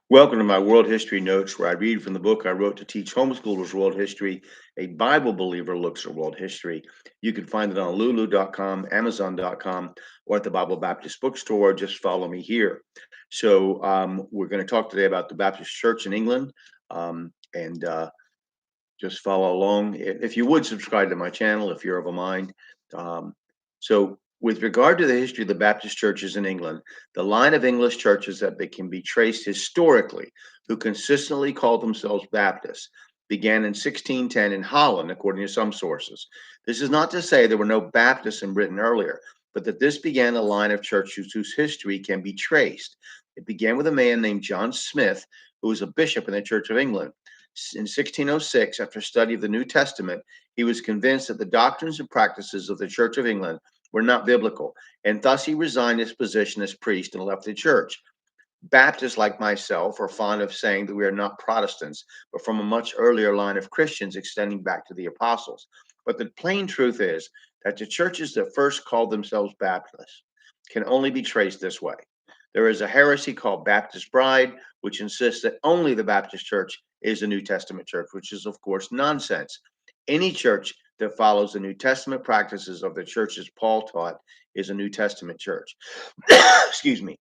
Welcome to my World History Notes, where I read from the book I wrote to teach homeschoolers world history. A Bible believer looks at world history. You can find it on lulu.com, amazon.com, or at the Bible Baptist Bookstore. Just follow me here. We're going to talk today about the Baptist Church in England. And just follow along. If you would subscribe to my channel, if you're of a mind. With regard to the history of the Baptist churches in England, the line of English churches that they can be traced historically, who consistently called themselves Baptists, began in 1610 in Holland, according to some sources. This is not to say there were no Baptists in Britain earlier, but that this began a line of churches whose history can be traced. It began with a man named John Smith, who was a bishop in the Church of England. In 1606, after study of the New Testament, he was convinced that the doctrines and practices of the Church of England were not biblical, and thus he resigned his position as priest and left the church. Baptists, like myself, are fond of saying that we are not Protestants, but from a much earlier line of Christians extending back to the apostles. But the plain truth is that the churches that first called themselves Baptists can only be traced this way. There is a heresy called Baptist Bride, which insists that only the Baptist church is a New Testament church, which is, of course, nonsense. Any church that follows the New Testament practices of the churches Paul taught is a New Testament church. Excuse me.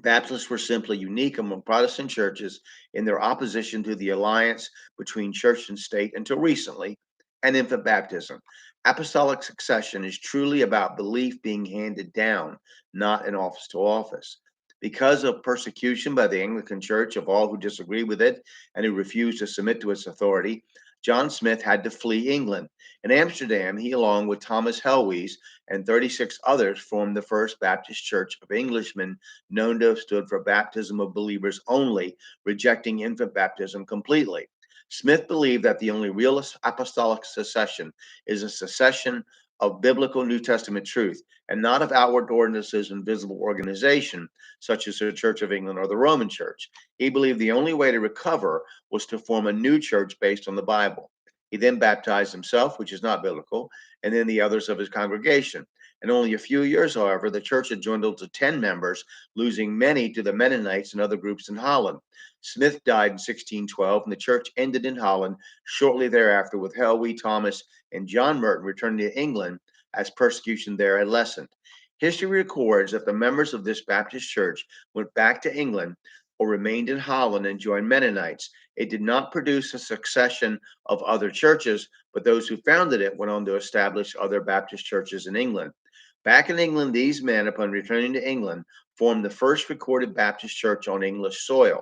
Baptists were simply unique among Protestant churches in their opposition to the alliance between church and state until recently, and infant baptism. Apostolic succession is truly about belief being handed down, not an office to office. Because of persecution by the Anglican Church of all who disagree with it and who refuse to submit to its authority, John Smith had to flee England. In Amsterdam, he, along with Thomas Helwys and 36 others, formed the First Baptist Church of Englishmen, known to have stood for baptism of believers only, rejecting infant baptism completely. Smith believed that the only real apostolic succession is a succession of biblical New Testament truth and not of outward ordinances and visible organization, such as the Church of England or the Roman Church. He believed the only way to recover was to form a new church based on the Bible. He then baptized himself, which is not biblical, and then the others of his congregation. In only a few years, however, the church had dwindled to 10 members, losing many to the Mennonites and other groups in Holland. Smith died in 1612, and the church ended in Holland shortly thereafter, with Helwy, Thomas, and John Merton returning to England as persecution there had lessened. History records that the members of this Baptist church went back to England or remained in Holland and joined Mennonites. It did not produce a succession of other churches, but those who founded it went on to establish other Baptist churches in England. Back in England, these men, upon returning to England, formed the first recorded Baptist church on English soil.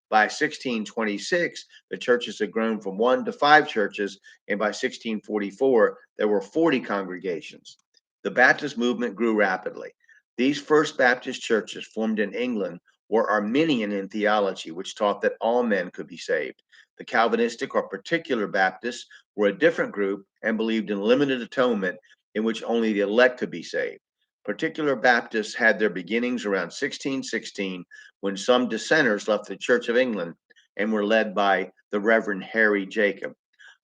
By 1626, the churches had grown from 1 to 5 churches, and by 1644, there were 40 congregations. The Baptist movement grew rapidly. These first Baptist churches formed in England were Arminian in theology, which taught that all men could be saved. The Calvinistic or particular Baptists were a different group and believed in limited atonement in which only the elect could be saved. Particular Baptists had their beginnings around 1616 when some dissenters left the Church of England and were led by the Reverend Harry Jacob.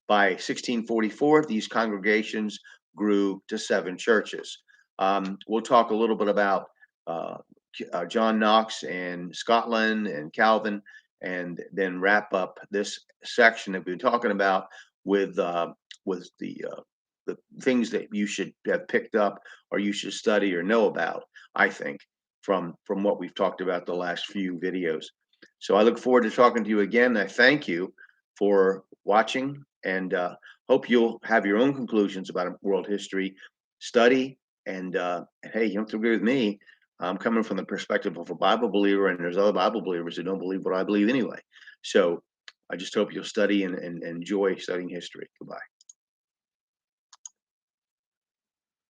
By 1644, these congregations grew to 7 churches. We'll talk a little bit about uh, John Knox and Scotland and Calvin, and then wrap up this section that we've been talking about with the things that you should have picked up or you should study or know about. I think from what we've talked about the last few videos. So I look forward to talking to you again. I thank you for watching and hope you'll have your own conclusions about world history. Study and hey, you don't have to agree with me. I'm coming from the perspective of a Bible believer, and there's other Bible believers who don't believe what I believe anyway. So I just hope you'll study and enjoy studying history. Goodbye.